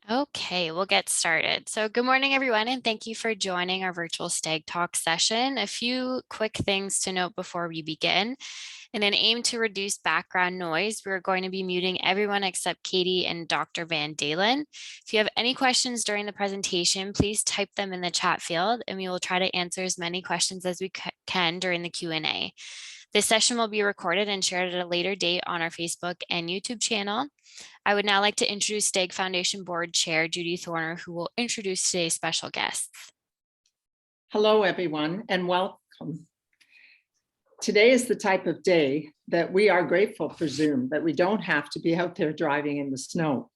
Okay, we'll get started. So good morning, everyone, and thank you for joining our virtual STEGH Talk session. A few quick things to note before we begin. In an aim to reduce background noise, we're going to be muting everyone except Katie and Dr. Van Daalen. If you have any questions during the presentation, please type them in the chat field, and we will try to answer as many questions as we can during the Q&A. This session will be recorded and shared at a later date on our Facebook and YouTube channel. I would now like to introduce STEGH Foundation Board Chair Judy Thorner, who will introduce today's special guests. Hello, everyone, and welcome. Today is the type of day that we are grateful for Zoom, that we don't have to be out there driving in the snow.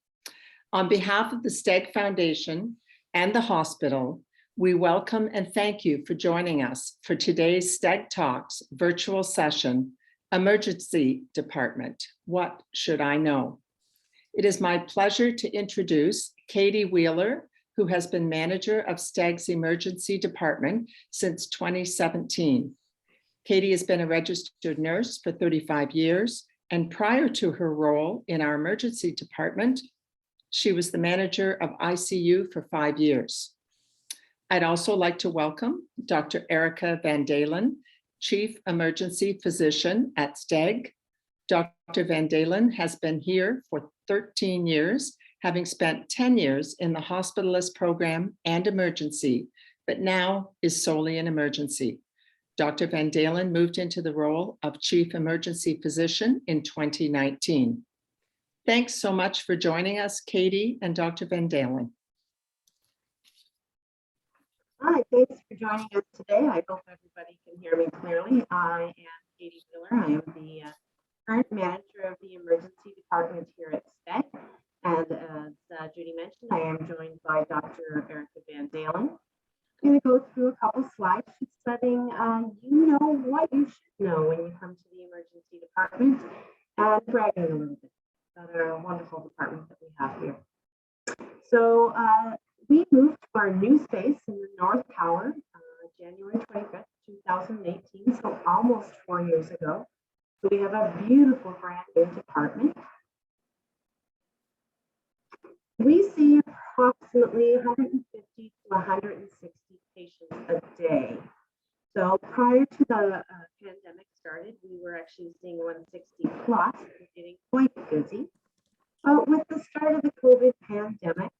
On behalf of the STEGH Foundation and the hospital, we welcome and thank you for joining us for today's STEGH Talks virtual session, Emergency Department, What Should I Know? It is my pleasure to introduce Katie Wheeler, who has been manager of STEGH's Emergency Department since 2017. Katie has been a registered nurse for 35 years, and prior to her role in our emergency department, she was the manager of ICU for 5 years. I'd also like to welcome Dr. Erica Van Daalen, Chief Emergency Physician at STEGH. Dr. Van Daalen has been here for 13 years, having spent 10 years in the hospitalist program and emergency, but now is solely in emergency. Dr. Van Daalen moved into the role of Chief Emergency Physician in 2019. Thanks so much for joining us, Katie and Dr. Van Daalen. Hi, thanks for joining us today. I hope everybody can hear me clearly. I am Katie Wheeler. I am the current manager of the emergency department here at STEGH. And as Judy mentioned, I am joined by Dr. Erica Van Daalen. I'm going to go through a couple slides just letting you know what you should know when you come to the emergency department and bragging a little bit about our wonderful department that we have here. So we moved to our new space in the North Tower January 25th, 2018, so almost 4 years ago. So we have a beautiful brand new department. We see approximately 150 to 160 patients a day. So prior to the pandemic started, we were actually seeing 160 plus and getting quite busy. But with the start of the COVID pandemic,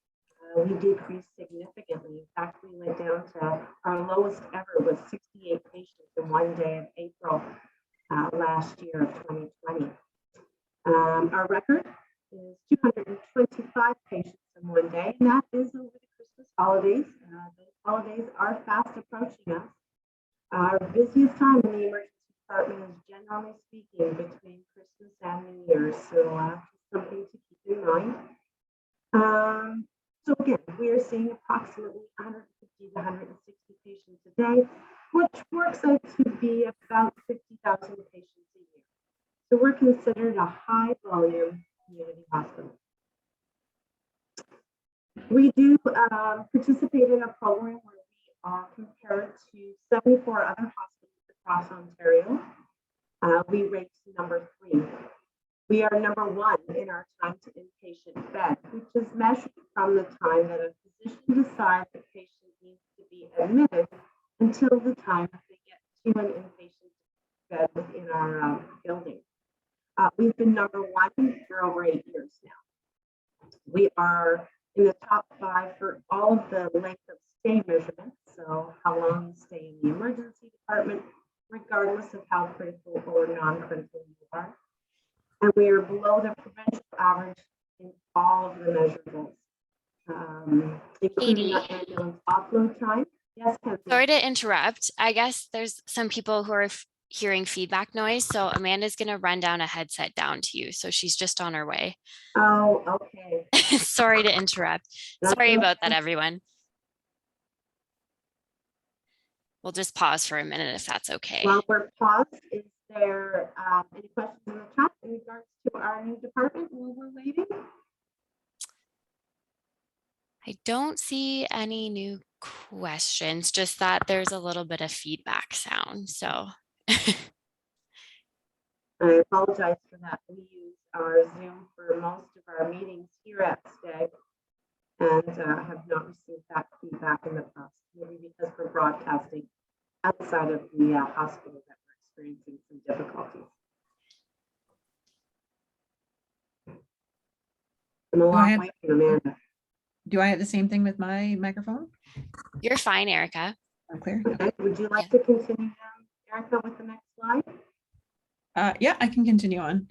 we decreased significantly. In fact, we went down to our lowest ever was 68 patients in one day of April last year of 2020. Our record is 225 patients in one day, and that is over the Christmas holidays. Those holidays are fast approaching us. Our busiest time in the emergency department is generally speaking between Christmas and New Year's, so something to keep in mind. So again, we are seeing approximately 150 to 160 patients a day, which works out to be about 50,000 patients a year. So we're considered a high volume community hospital. We do participate in a program where we are compared to 74 other hospitals across Ontario. We rate number 3. We are number 1 in our time to inpatient bed, which is measured from the time that a physician decides the patient needs to be admitted until the time that they get to an inpatient bed within our building. We've been number 1 for over 8 years now. We are in the top 5 for all of the length of stay measurements, so how long you stay in the emergency department, regardless of how critical or non-critical you are. And we are below the provincial average in all of the measurables, including the ambulance offload time. Yes, Kenzie. Sorry to interrupt. I guess there's some people who are hearing feedback noise, so Amanda's going to run down a headset down to you. So she's just on her way. Oh, okay. Sorry to interrupt. Sorry about that, everyone. We'll just pause for a minute if that's okay. While we're paused, is there any questions in the chat in regards to our new department while we're waiting? I don't see any new questions, just that there's a little bit of feedback sound. So I apologize for that. We use our Zoom for most of our meetings here at STEGH. outside of the hospital that were experiencing some difficulties. I'm a long way from Amanda. Do I have the same thing with my microphone? You're fine, Erica. I'm clear. Okay. Would you like to continue, Erica, with the next slide? Yeah, I can continue on.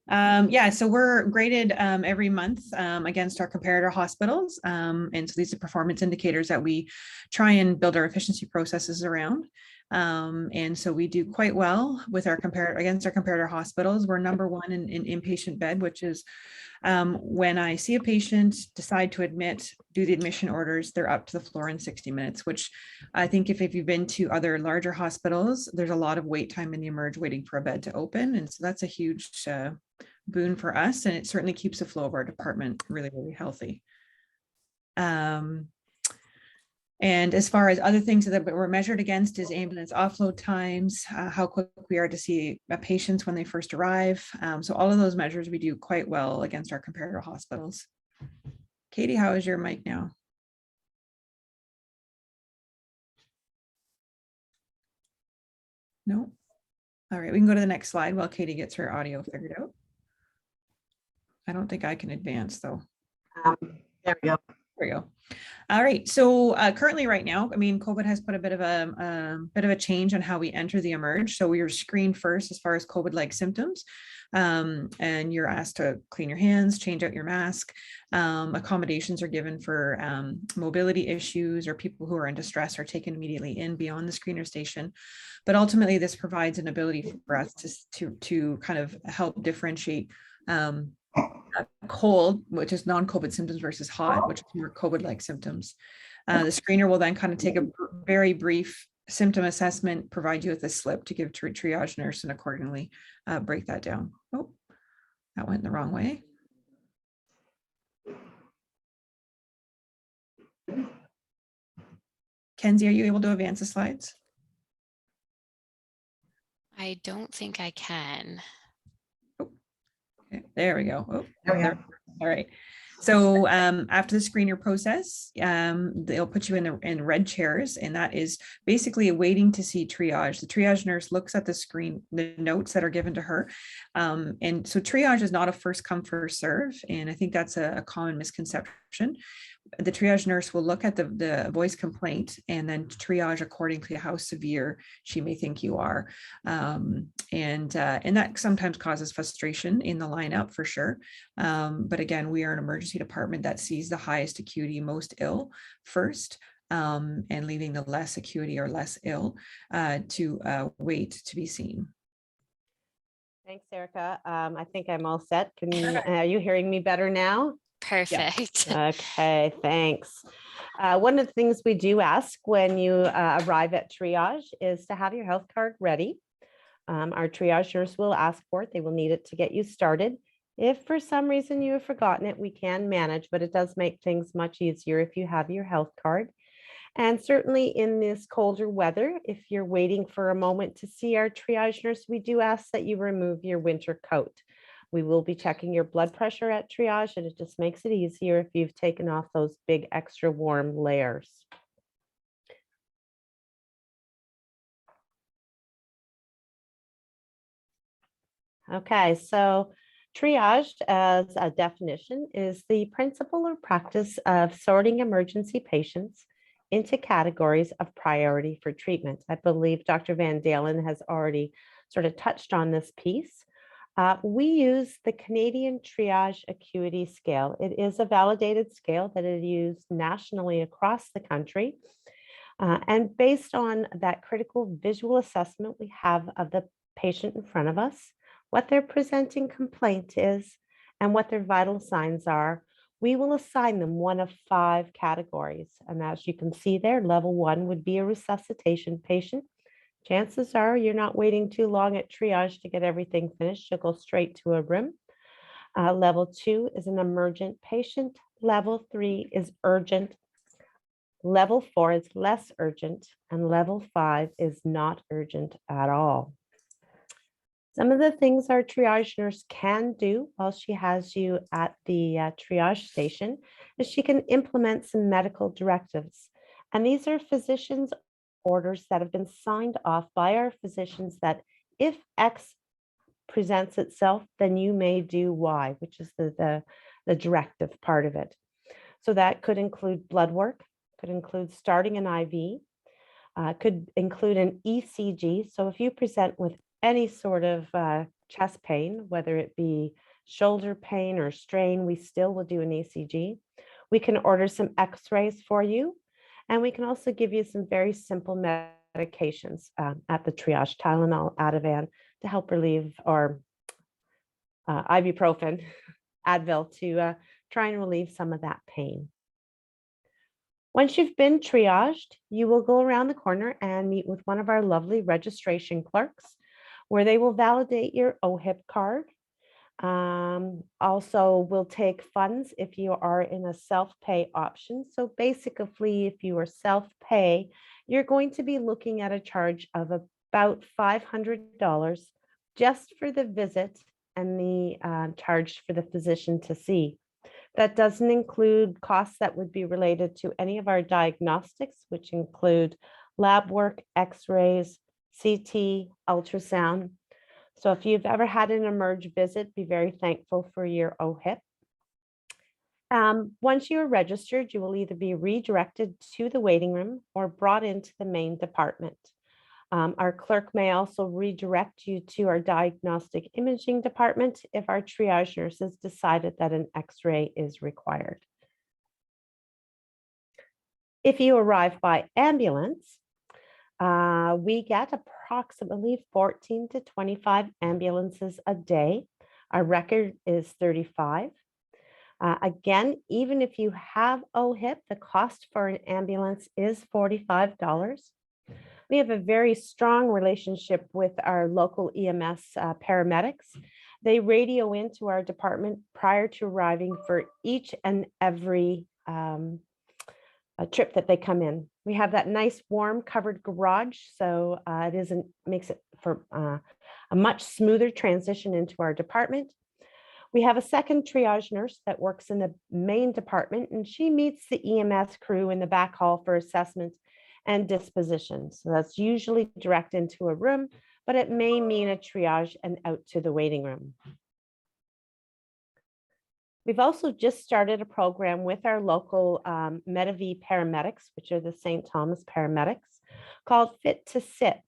Yeah, so we're graded every month against our comparator hospitals. And so these are performance indicators that we try and build our efficiency processes around. And so we do quite well with our against our comparator hospitals. We're number one in inpatient bed, which is when I see a patient, decide to admit, do the admission orders, they're up to the floor in 60 minutes, which I think if you've been to other larger hospitals, there's a lot of wait time in the emerge waiting for a bed to open. And so that's a huge boon for us. And it certainly keeps the flow of our department really, really healthy. And as far as other things that we're measured against is ambulance offload times, how quick we are to see patients when they first arrive. So all of those measures we do quite well against our comparator hospitals. Katie, how is your mic now? No? All right, we can go to the next slide while Katie gets her audio figured out. I don't think I can advance though. There we go. There we go. All right. So currently right now, I mean, COVID has put a bit of a change on how we enter the emerge. So we are screened first as far as COVID-like symptoms. And you're asked to clean your hands, change out your mask. Accommodations are given for mobility issues or people who are in distress are taken immediately in beyond the screener station. But ultimately, this provides an ability for us to kind of help differentiate cold, which is non-COVID symptoms, versus hot, which is more COVID-like symptoms. The screener will then kind of take a very brief symptom assessment, provide you with a slip to give to a triage nurse and accordingly break that down. Oh, that went the wrong way. Kenzie, are you able to advance the slides? I don't think I can. Okay, there we go. Oh, There we go. all right. So after the screener process, they'll put you in red chairs, and that is basically waiting to see triage. The triage nurse looks at the notes that are given to her. And so triage is not a first come, first serve. And I think that's a common misconception. The triage nurse will look at the voice complaint and then triage according to how severe she may think you are. And that sometimes causes frustration in the lineup for sure. But again, we are an emergency department that sees the highest acuity, most ill first, and leaving the less acuity or less ill to wait to be seen. Thanks, Erica. I think I'm all set. Are you hearing me better now? Perfect. Yeah. Okay, thanks. One of the things we do ask when you arrive at triage is to have your health card ready. Our triage nurse will ask for it. They will need it to get you started. If for some reason you have forgotten it, we can manage, but it does make things much easier if you have your health card. And certainly in this colder weather, if you're waiting for a moment to see our triage nurse, we do ask that you remove your winter coat. We will be checking your blood pressure at triage, and it just makes it easier if you've taken off those big extra warm layers. Okay, so triage as a definition is the principle or practice of sorting emergency patients into categories of priority for treatment. I believe Dr. Van Daalen has already sort of touched on this piece. We use the Canadian Triage Acuity scale. It is a validated scale that is used nationally across the country. And based on that critical visual assessment we have of the patient in front of us, what their presenting complaint is, and what their vital signs are, we will assign them one of 5 categories. And as you can see there, level 1 would be a resuscitation patient. Chances are you're not waiting too long at triage to get everything finished. You'll go straight to a room. Level 2 is an emergent patient. Level 3 is urgent. Level 4 is less urgent. And level 5 is not urgent at all. Some of the things our triage nurse can do while she has you at the triage station is she can implement some medical directives. And these are physicians orders that have been signed off by our physicians that if X presents itself, then you may do Y, which is the directive part of it. So that could include blood work, could include starting an IV, could include an ECG. So if you present with any sort of chest pain, whether it be shoulder pain or strain, we still will do an ECG. We can order some x-rays for you, and we can also give you some very simple medications at the triage, Tylenol, Ativan, to help relieve, or ibuprofen, Advil, to try and relieve some of that pain. Once you've been triaged, you will go around the corner and meet with one of our lovely registration clerks, where they will validate your OHIP card. Also, we'll take funds if you are in a self-pay option. So basically, if you are self-pay, you're going to be looking at a charge of about $500 just for the visit and the charge for the physician to see. That doesn't include costs that would be related to any of our diagnostics, which include lab work, x-rays, CT, ultrasound. So if you've ever had an emerge visit, be very thankful for your OHIP. Once you are registered, you will either be redirected to the waiting room or brought into the main department. Our clerk may also redirect you to our diagnostic imaging department if our triage nurses decided that an x-ray is required. If you arrive by ambulance, we get approximately 14 to 25 ambulances a day. Our record is 35. Again, even if you have OHIP, the cost for an ambulance is $45. We have a very strong relationship with our local EMS paramedics. They radio into our department prior to arriving for each and every trip that they come in. We have that nice warm covered garage, so it makes it for a much smoother transition into our department. We have a second triage nurse that works in the main department, and she meets the EMS crew in the back hall for assessments and disposition. So that's usually direct into a room, but it may mean a triage and out to the waiting room. We've also just started a program with our local Medivie paramedics, which are the St. Thomas paramedics, called Fit to Sit.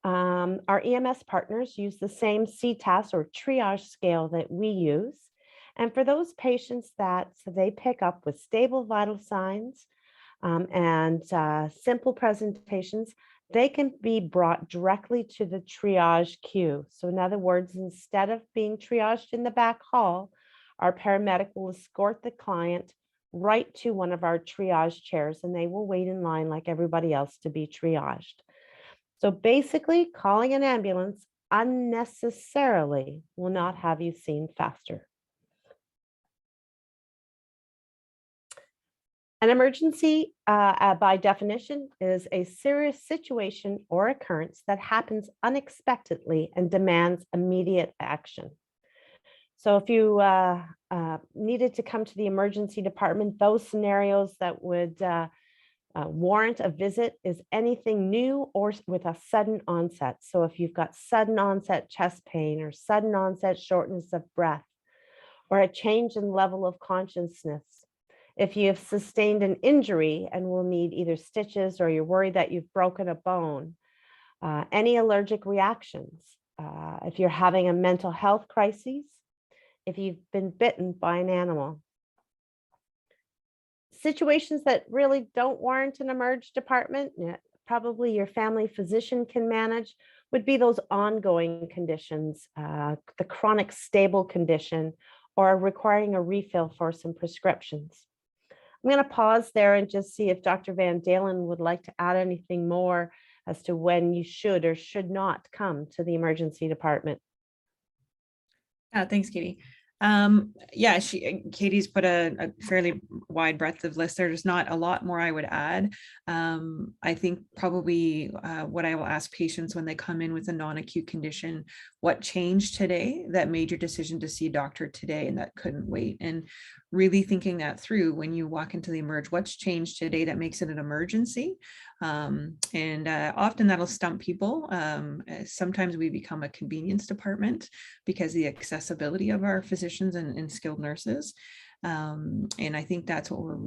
Our EMS partners use the same CTAS or triage scale that we use. And for those patients that they pick up with stable vital signs, and simple presentations, they can be brought directly to the triage queue. So in other words, instead of being triaged in the back hall, our paramedic will escort the client right to one of our triage chairs, and they will wait in line like everybody else to be triaged. So basically, calling an ambulance unnecessarily will not have you seen faster. An emergency, by definition, is a serious situation or occurrence that happens unexpectedly and demands immediate action. So if you needed to come to the emergency department, those scenarios that would warrant a visit is anything new or with a sudden onset. So if you've got sudden onset chest pain or sudden onset shortness of breath, or a change in level of consciousness, if you've sustained an injury and will need either stitches or you're worried that you've broken a bone, any allergic reactions, if you're having a mental health crisis, if you've been bitten by an animal. Situations that really don't warrant an emerge department, probably your family physician can manage, would be those ongoing conditions, the chronic stable condition, or requiring a refill for some prescriptions. I'm going to pause there and just see if Dr. Van Daalen would like to add anything more as to when you should or should not come to the emergency department. Thanks, Katie. Yeah, Katie's put a fairly wide breadth of list there. There's not a lot more I would add. I think probably what I will ask patients when they come in with a non-acute condition, what changed today that made your decision to see a doctor today and that couldn't wait? And really thinking that through when you walk into the emerge, what's changed today that makes it an emergency? Often that'll stump people. Sometimes we become a convenience department because of the accessibility of our physicians and skilled nurses. And I think that's what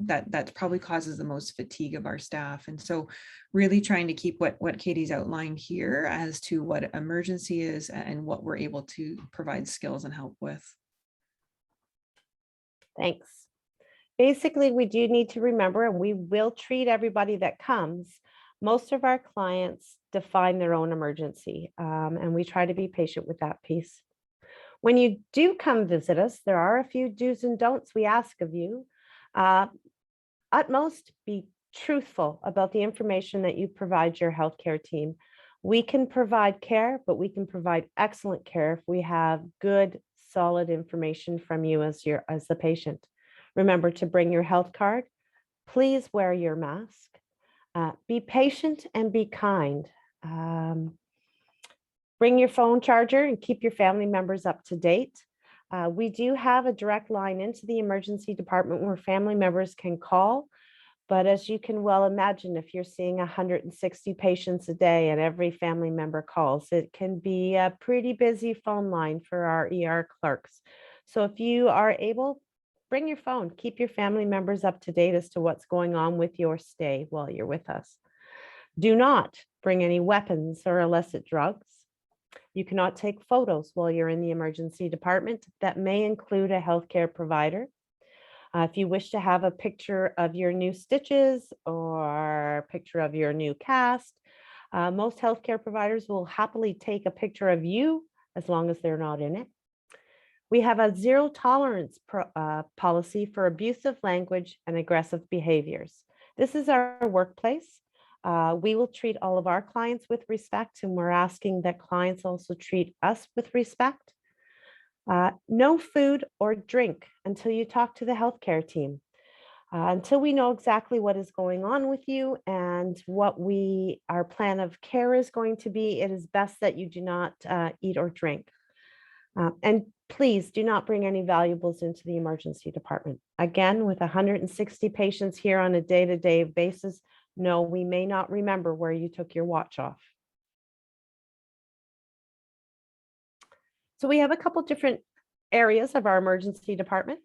that probably causes the most fatigue of our staff. And so really trying to keep what Katie's outlined here as to what emergency is and what we're able to provide skills and help with. Thanks. Basically, we do need to remember, and we will treat everybody that comes. Most of our clients define their own emergency, and we try to be patient with that piece. When you do come visit us, there are a few do's and don'ts we ask of you. Utmost, be truthful about the information that you provide your healthcare team. We can provide care, but we can provide excellent care if we have good, solid information from you as the patient. Remember to bring your health card. Please wear your mask. Be patient and be kind. Bring your phone charger and keep your family members up to date. We do have a direct line into the emergency department where family members can call. But as you can well imagine, if you're seeing 160 patients a day and every family member calls, it can be a pretty busy phone line for our ER clerks. So if you are able, bring your phone, keep your family members up to date as to what's going on with your stay while you're with us. Do not bring any weapons or illicit drugs. You cannot take photos while you're in the emergency department. That may include a healthcare provider. If you wish to have a picture of your new stitches or a picture of your new cast, most healthcare providers will happily take a picture of you as long as they're not in it. We have a zero tolerance policy for abusive language and aggressive behaviors. This is our workplace. We will treat all of our clients with respect, and we're asking that clients also treat us with respect. No food or drink until you talk to the healthcare team. Until we know exactly what is going on with you and what our plan of care is going to be, it is best that you do not eat or drink. And please do not bring any valuables into the emergency department. Again, with 160 patients here on a day-to-day basis, no, we may not remember where you took your watch off. So we have a couple different areas of our emergency department.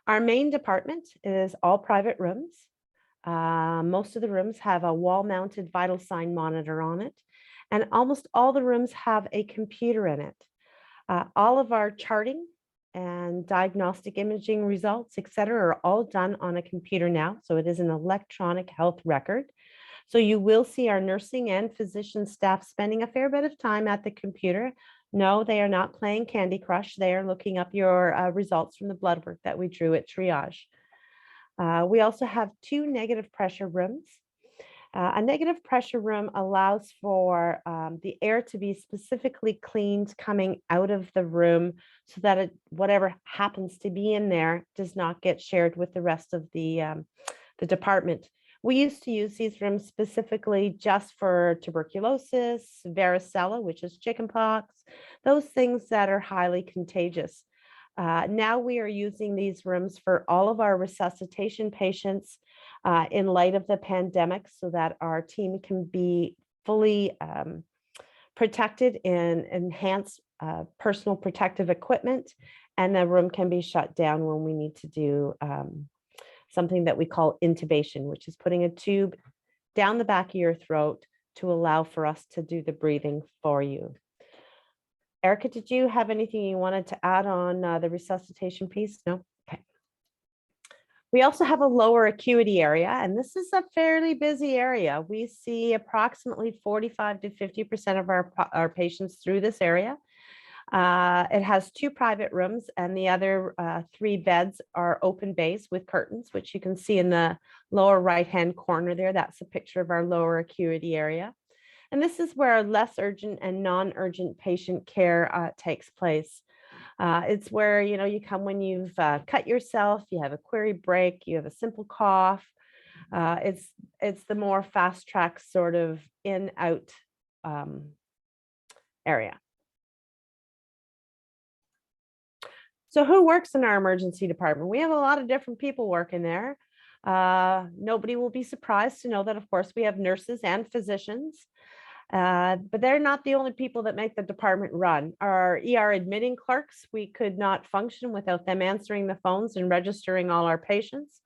Our main department is all private rooms. Most of the rooms have a wall-mounted vital sign monitor on it, and almost all the rooms have a computer in it. All of our charting and diagnostic imaging results, et cetera, are all done on a computer now. So it is an electronic health record. So you will see our nursing and physician staff spending a fair bit of time at the computer. No, they are not playing Candy Crush. They are looking up your results from the blood work that we drew at Triage. We also have 2 negative pressure rooms. A negative pressure room allows for the air to be specifically cleaned coming out of the room so that whatever happens to be in there does not get shared with the rest of the department. We used to use these rooms specifically just for tuberculosis, varicella, which is chickenpox, those things that are highly contagious. Now we are using these rooms for all of our resuscitation patients in light of the pandemic so that our team can be fully protected in enhanced personal protective equipment, and the room can be shut down when we need to do something that we call intubation, which is putting a tube down the back of your throat to allow for us to do the breathing for you. Erica, did you have anything you wanted to add on the resuscitation piece? No? Okay. We also have a lower acuity area, and this is a fairly busy area. We see approximately 45 to 50% of our patients through this area. It has 2 private rooms, and the other 3 beds are open bays with curtains, which you can see in the lower right-hand corner there. That's a picture of our lower acuity area. And this is where less urgent and non-urgent patient care takes place. It's where, you come when you've cut yourself, you have a query break, you have a simple cough. It's the more fast track sort of in-out area. So who works in our emergency department? We have a lot of different people working there. Nobody will be surprised to know that, of course, we have nurses and physicians, but they're not the only people that make the department run. Our ER admitting clerks, we could not function without them answering the phones and registering all our patients.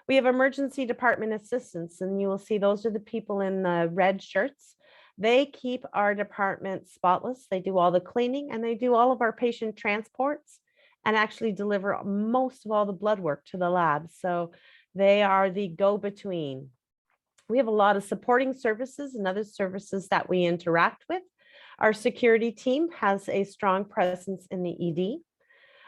We have emergency department assistants, and you will see those are the people in the red shirts. They keep our department spotless. They do all the cleaning and they do all of our patient transports and actually deliver most of all the blood work to the lab. So they are the go-between. We have a lot of supporting services and other services that we interact with. Our security team has a strong presence in the ED.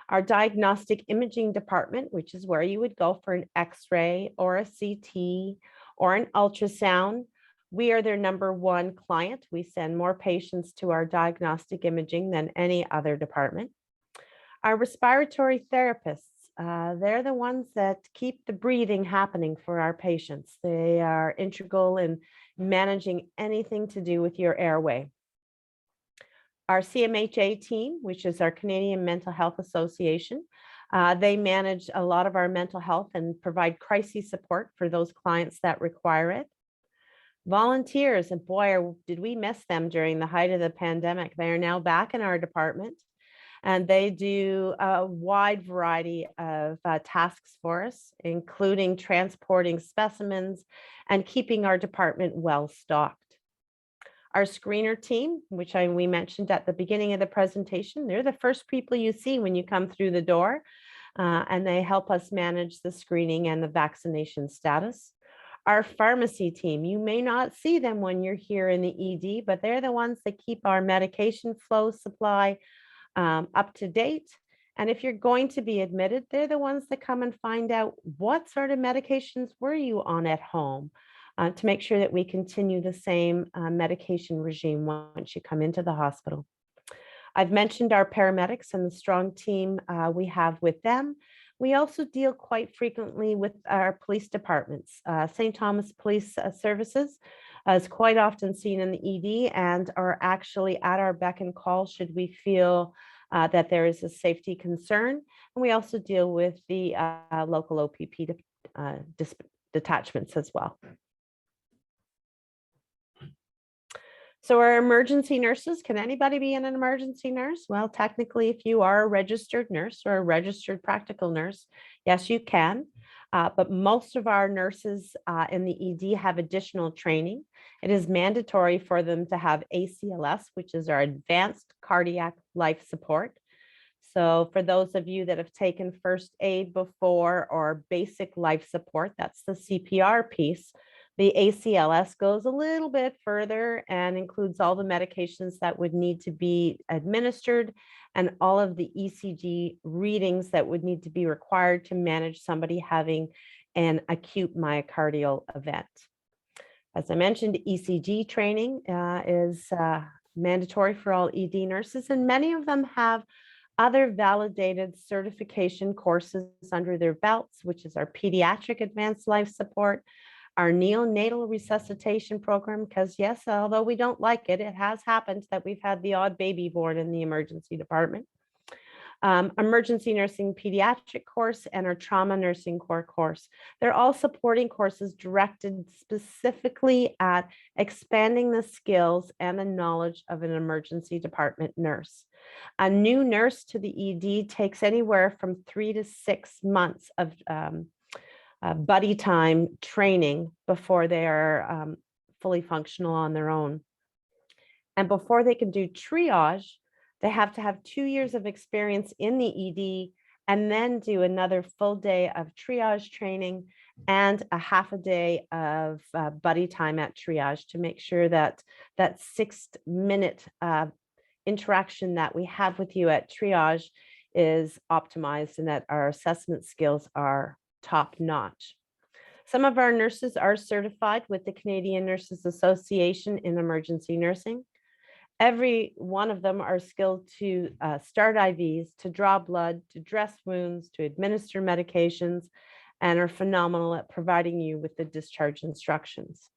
Our diagnostic imaging department, which is where you would go for an X-ray or a CT or an ultrasound. We are their #1 client. We send more patients to our diagnostic imaging than any other department. Our respiratory therapists, they're the ones that keep the breathing happening for our patients. They are integral in managing anything to do with your airway. Our CMHA team, which is our Canadian Mental Health Association, they manage a lot of our mental health and provide crisis support for those clients that require it. Volunteers, and boy, did we miss them during the height of the pandemic. They are now back in our department, and they do a wide variety of tasks for us, including transporting specimens and keeping our department well stocked. Our screener team, which we mentioned at the beginning of the presentation, they're the first people you see when you come through the door, and they help us manage the screening and the vaccination status. Our pharmacy team, you may not see them when you're here in the ED, but they're the ones that keep our medication flow supply up to date. And if you're going to be admitted, they're the ones that come and find out what sort of medications were you on at home, to make sure that we continue the same medication regime once you come into the hospital. I've mentioned our paramedics and the strong team we have with them. We also deal quite frequently with our police departments. St. Thomas Police Services is quite often seen in the ED and are actually at our beck and call should we feel that there is a safety concern. And we also deal with the local OPP detachments as well. So our emergency nurses, can anybody be an emergency nurse? Well, technically, if you are a registered nurse or a registered practical nurse, yes, you can. But most of our nurses in the ED have additional training. It is mandatory for them to have ACLS, which is our advanced cardiac life support. So for those of you that have taken first aid before or basic life support, that's the CPR piece. The ACLS goes a little bit further and includes all the medications that would need to be administered and all of the ECG readings that would need to be required to manage somebody having an acute myocardial event. As I mentioned, ECG training is mandatory for all ED nurses, and many of them have other validated certification courses under their belts, which is our pediatric advanced life support, our neonatal resuscitation program, because yes, although we don't like it, it has happened that we've had the odd baby born in the emergency department. Emergency nursing pediatric course and our trauma nursing core course. They're all supporting courses directed specifically at expanding the skills and the knowledge of an emergency department nurse. A new nurse to the ED takes anywhere from 3 to 6 months of buddy time training before they are fully functional on their own. And before they can do triage, they have to have 2 years of experience in the ED and then do another full day of triage training and a half a day of buddy time at triage to make sure that that 6-minute interaction that we have with you at triage is optimized and that our assessment skills are top notch. Some of our nurses are certified with the Canadian Nurses Association in emergency nursing. Every one of them are skilled to start IVs, to draw blood, to dress wounds, to administer medications, and are phenomenal at providing you with the discharge instructions.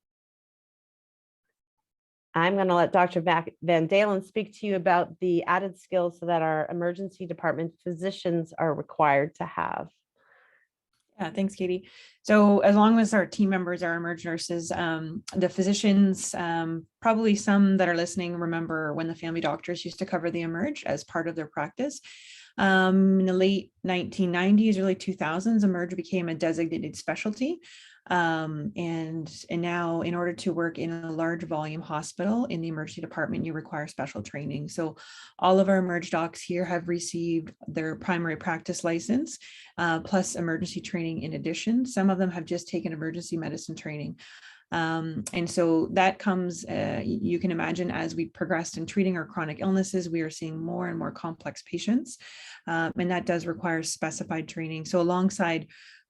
I'm going to let Dr. Van Daalen speak to you about the added skills that our emergency department physicians are required to have. Yeah, thanks, Katie. So as long as our team members are emerge nurses, the physicians, probably some that are listening remember when the family doctors used to cover the emerge as part of their practice. In the late 1990s, early 2000s, emerge became a designated specialty. And now in order to work in a large volume hospital in the emergency department, you require special training. So all of our emerge docs here have received their primary practice license, plus emergency training in addition. Some of them have just taken emergency medicine training. And so that comes, you can imagine, as we progressed in treating our chronic illnesses, we are seeing more and more complex patients, and that does require specified training. So alongside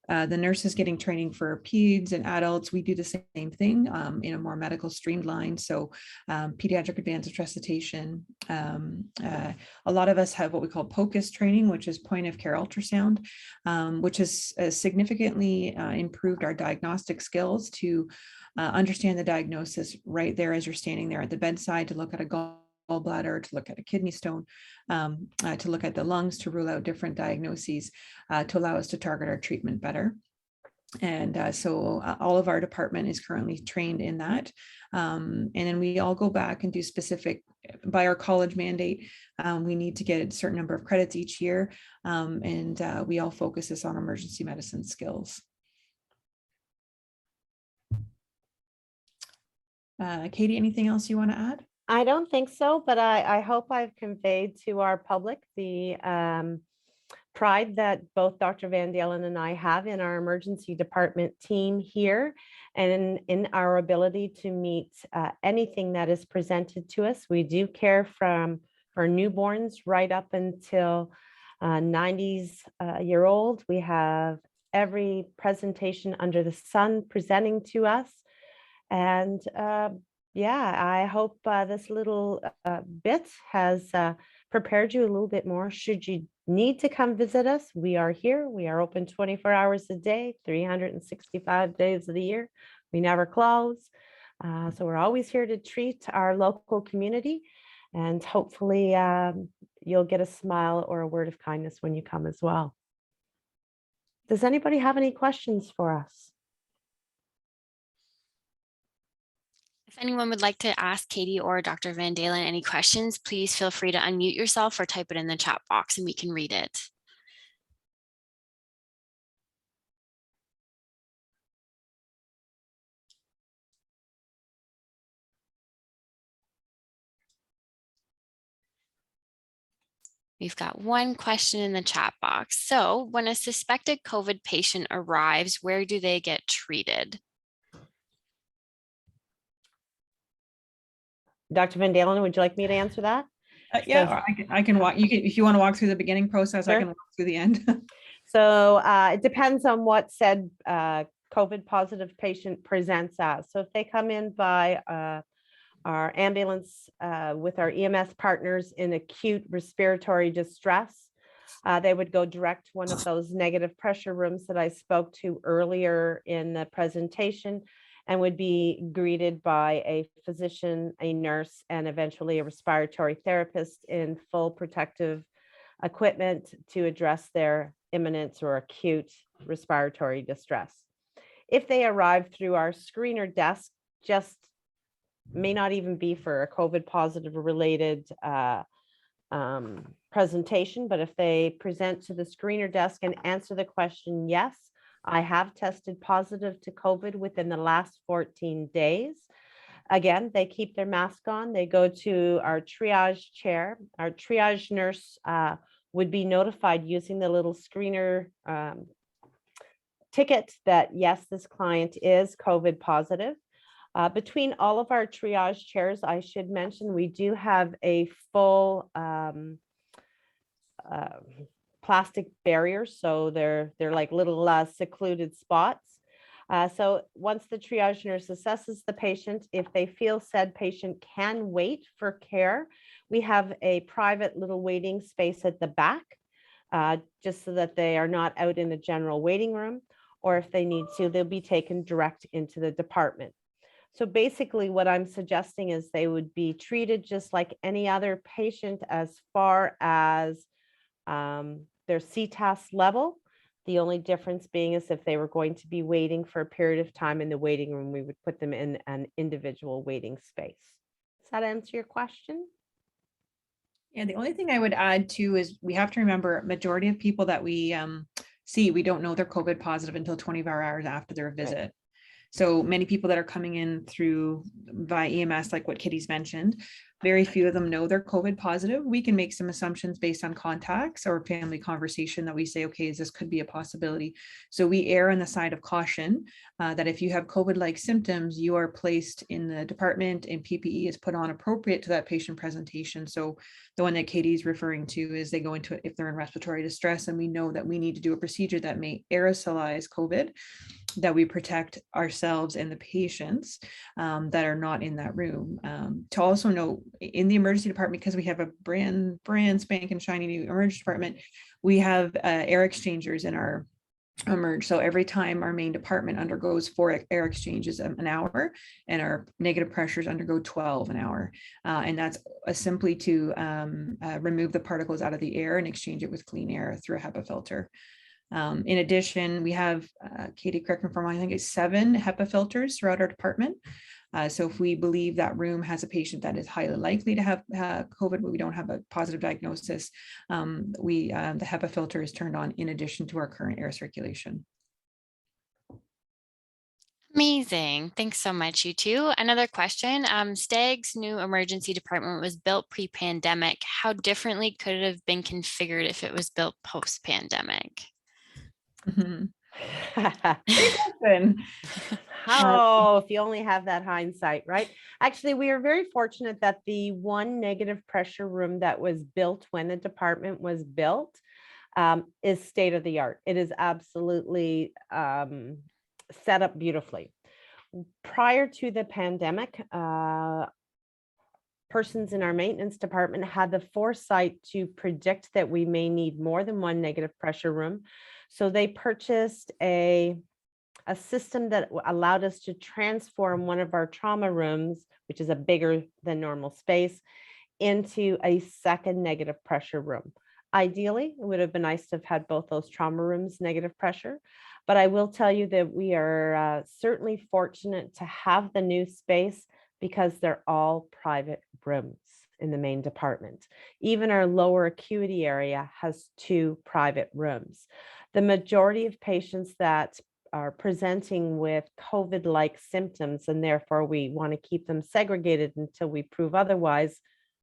the nurses getting training for peds and adults, we do the same thing in a more medical streamlined. So pediatric advanced resuscitation. A lot of us have what we call POCUS training, which is point of care ultrasound, which has significantly improved our diagnostic skills to understand the diagnosis right there as you're standing there at the bedside, to look at a gallbladder, to look at a kidney stone, to look at the lungs, to rule out different diagnoses, to allow us to target our treatment better. And so all of our department is currently trained in that. And then we all go back and do specific, by our college mandate, we need to get a certain number of credits each year. And we all focus this on emergency medicine skills. Katie, anything else you want to add? I don't think so, but I hope I've conveyed to our public the pride that both Dr. Van Daalen and I have in our emergency department team here, and in our ability to meet anything that is presented to us. We do care from our newborns right up until 90s-year-old. We have every presentation under the sun presenting to us. And yeah, I hope this little bit has prepared you a little bit more. Should you need to come visit us, we are here. We are open 24 hours a day, 365 days of the year. We never close. So we're always here to treat our local community. And hopefully you'll get a smile or a word of kindness when you come as well. Does anybody have any questions for us? If anyone would like to ask Katie or Dr. Van Daalen any questions, please feel free to unmute yourself or type it in the chat box and we can read it. We've got one question in the chat box. So when a suspected COVID patient arrives, where do they get treated? Dr. Van Daalen, would you like me to answer that? Yeah, I can walk. You can, if you want to walk through the beginning process, sure. I can walk through the end. So it depends on what said COVID positive patient presents as. So if they come in by our ambulance with our EMS partners in acute respiratory distress, they would go direct to one of those negative pressure rooms that I spoke to earlier in the presentation, and would be greeted by a physician, a nurse, and eventually a respiratory therapist in full protective equipment to address their imminent or acute respiratory distress. If they arrive through our screener desk, just may not even be for a COVID positive related presentation, but if they present to the screener desk and answer the question, yes, I have tested positive to COVID within the last 14 days. Again, they keep their mask on. They go to our triage chair. Our triage nurse would be notified using the little screener ticket that, yes, this client is COVID positive. Between all of our triage chairs, I should mention, we do have a full plastic barriers, so they're like little secluded spots. So once the triage nurse assesses the patient, if they feel said patient can wait for care, we have a private little waiting space at the back, just so that they are not out in the general waiting room, or if they need to, they'll be taken direct into the department. So basically what I'm suggesting is they would be treated just like any other patient as far as their CTAS level, The only difference being is if they were going to be waiting for a period of time in the waiting room, we would put them in an individual waiting space. Does that answer your question? Yeah, the only thing I would add too is we have to remember majority of people that we see, we don't know they're COVID positive until 24 hours after their visit. So many people that are coming in through via EMS, like what Kitty's mentioned, very few of them know they're COVID positive. We can make some assumptions based on contacts or family conversation that we say, okay, this could be a possibility. So we err on the side of caution that if you have COVID-like symptoms, you are placed in the department and PPE is put on appropriate to that patient presentation. So the one that Katie's referring to is they go into it if they're in respiratory distress, and we know that we need to do a procedure that may aerosolize COVID, that we protect ourselves and the patients that are not in that room. To also know, in the emergency department, because we have a brand spanking shiny new emergency department, we have air exchangers in our emerge. So every time our main department undergoes 4 air exchanges an hour, and our negative pressures undergo 12 an hour. And that's simply to remove the particles out of the air and exchange it with clean air through a HEPA filter. In addition, we have, Katie, correct me if I'm wrong, I think it's 7 HEPA filters throughout our department. So if we believe that room has a patient that is highly likely to have COVID, but we don't have a positive diagnosis, the HEPA filter is turned on in addition to our current air circulation. Amazing. Thanks so much, you two. Another question. STEGH's new emergency department was built pre-pandemic. How differently could it have been configured if it was built post-pandemic? Great question. Oh, if you only have that hindsight, right? Actually, we are very fortunate that the one negative pressure room that was built when the department was built is state of the art. It is absolutely set up beautifully. Prior to the pandemic, persons in our maintenance department had the foresight to predict that we may need more than one negative pressure room. So they purchased a system that allowed us to transform one of our trauma rooms, which is a bigger than normal space, into a second negative pressure room. Ideally, it would have been nice to have had both those trauma rooms negative pressure, but I will tell you that we are certainly fortunate to have the new space because they're all private rooms in the main department. Even our lower acuity area has 2 private rooms. The majority of patients that are presenting with COVID-like symptoms, and therefore we want to keep them segregated until we prove otherwise,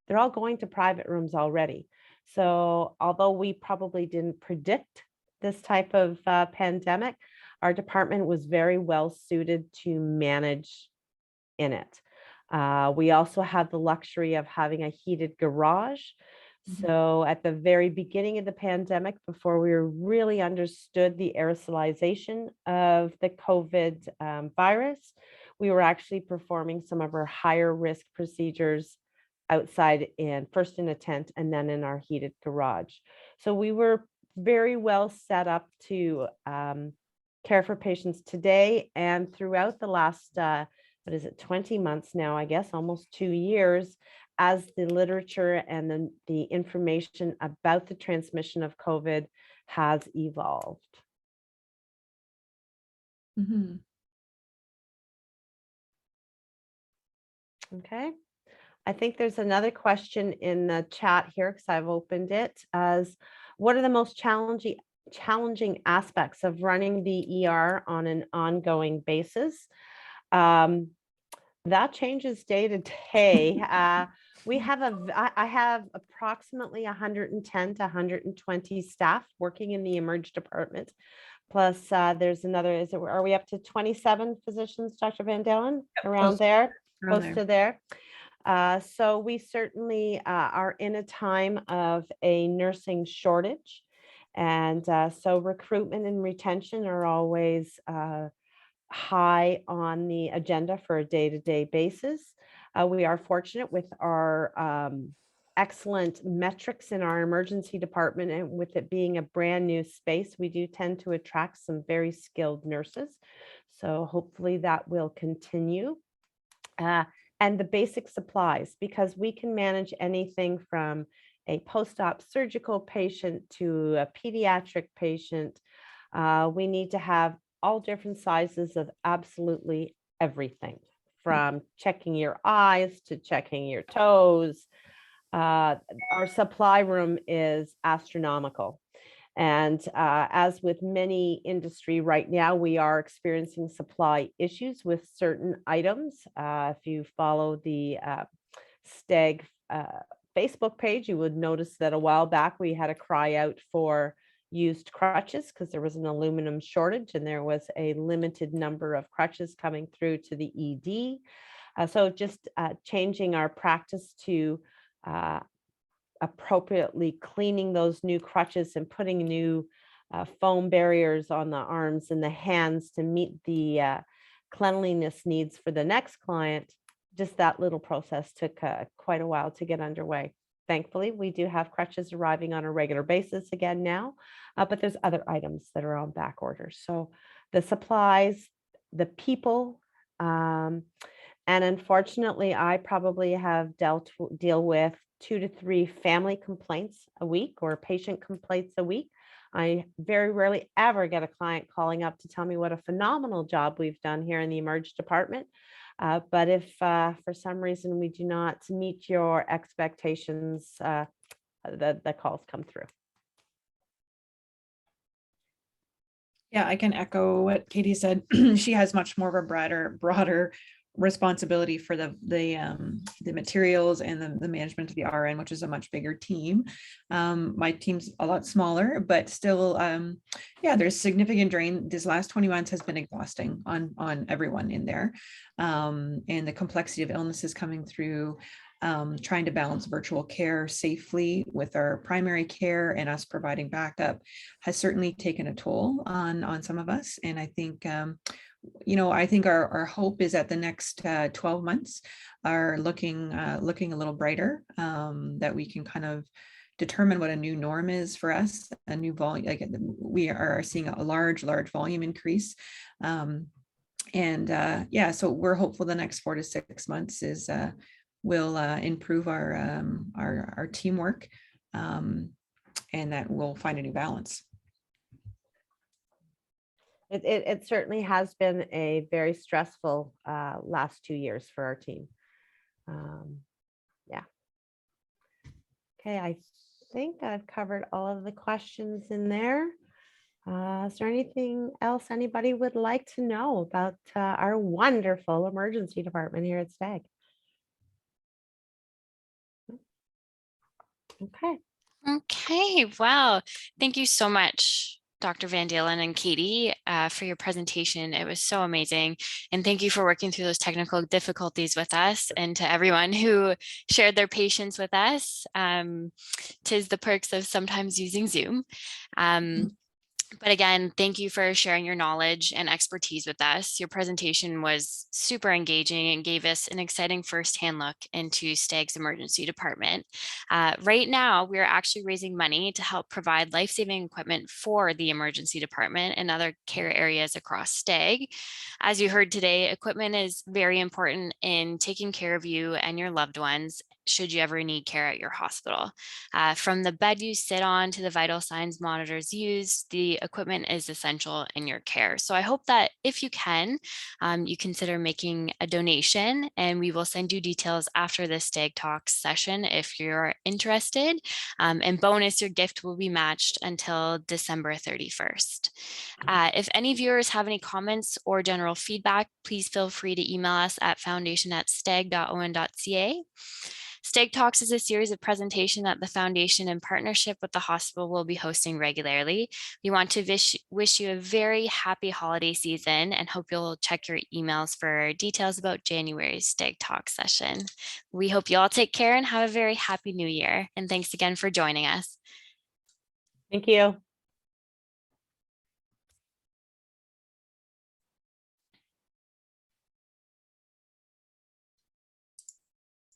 they're all going to private rooms already. So although we probably didn't predict this type of pandemic, our department was very well suited to manage in it. We also had the luxury of having a heated garage. So at the very beginning of the pandemic, before we really understood the aerosolization of the COVID virus, we were actually performing some of our higher risk procedures outside, first in a tent and then in our heated garage. So we were very well set up to care for patients today and throughout the last 20 months now, I guess, almost 2 years, as the literature and the information about the transmission of COVID has evolved. Okay. I think there's another question in the chat here because I've opened it as, what are the most challenging aspects of running the ER on an ongoing basis? That changes day to day. I have approximately 110 to 120 staff working in the emerge department. Plus there's another, are we up to 27 physicians, Dr. Van Daalen? Around there, close to there. So we certainly are in a time of a nursing shortage. And so recruitment and retention are always high on the agenda for a day-to-day basis. We are fortunate with our excellent metrics in our emergency department, and with it being a brand new space, we do tend to attract some very skilled nurses. So hopefully that will continue. And the basic supplies, because we can manage anything from a post-op surgical patient to a pediatric patient. We need to have all different sizes of absolutely everything, from checking your eyes to checking your toes. Our supply room is astronomical. And as with many industry right now, we are experiencing supply issues with certain items. If you follow the STEGH Facebook page, you would notice that a while back we had a cry out for used crutches because there was an aluminum shortage and there was a limited number of crutches coming through to the ED. So just changing our practice to appropriately cleaning those new crutches and putting new foam barriers on the arms and the hands to meet the cleanliness needs for the next client. Just that little process took quite a while to get underway. Thankfully, we do have crutches arriving on a regular basis again now, but there's other items that are on back order. So the supplies, the people, and unfortunately, I probably have deal with 2 to 3 family complaints a week or patient complaints a week. I very rarely ever get a client calling up to tell me what a phenomenal job we've done here in the Emerge department. But if for some reason we do not meet your expectations, the calls come through. Yeah, I can echo what Katie said. She has much more of a broader responsibility for the materials and the management of the RN, which is a much bigger team. My team's a lot smaller, but still, yeah, there's significant drain. This last 20 months has been exhausting on everyone in there. And the complexity of illnesses coming through, trying to balance virtual care safely with our primary care and us providing backup has certainly taken a toll on some of us. And I think I think our hope is that the next 12 months are looking a little brighter, that we can kind of determine what a new norm is for us, a new volume. Like we are seeing a large volume increase. Yeah, so we're hopeful the next 4 to 6 months will improve our teamwork, and that we'll find a new balance. It certainly has been a very stressful last 2 years for our team. Yeah. Okay, I think I've covered all of the questions in there. Is there anything else anybody would like to know about our wonderful emergency department here at STEGH? Okay. Okay, wow. Thank you so much, Dr. Van Daalen and Katie, for your presentation. It was so amazing. And thank you for working through those technical difficulties with us, and to everyone who shared their patience with us. 'Tis the perks of sometimes using Zoom. But again, thank you for sharing your knowledge and expertise with us. Your presentation was super engaging and gave us an exciting firsthand look into STEGH's emergency department. Right now, we're actually raising money to help provide life-saving equipment for the emergency department and other care areas across STEGH. As you heard today, equipment is very important in taking care of you and your loved ones should you ever need care at your hospital. From the bed you sit on to the vital signs monitors used, the equipment is essential in your care. So I hope that if you can, you consider making a donation, and we will send you details after this STEGH Talks session if you're interested. And bonus, your gift will be matched until December 31st. If any viewers have any comments or general feedback, please feel free to email us at foundation@stegh.on.ca. STEGH Talks is a series of presentations that the Foundation, in partnership with the hospital, will be hosting regularly. We want to wish you a very happy holiday season and hope you'll check your emails for details about January's STEGH Talks session. We hope you all take care and have a very happy new year. And thanks again for joining us. Thank you.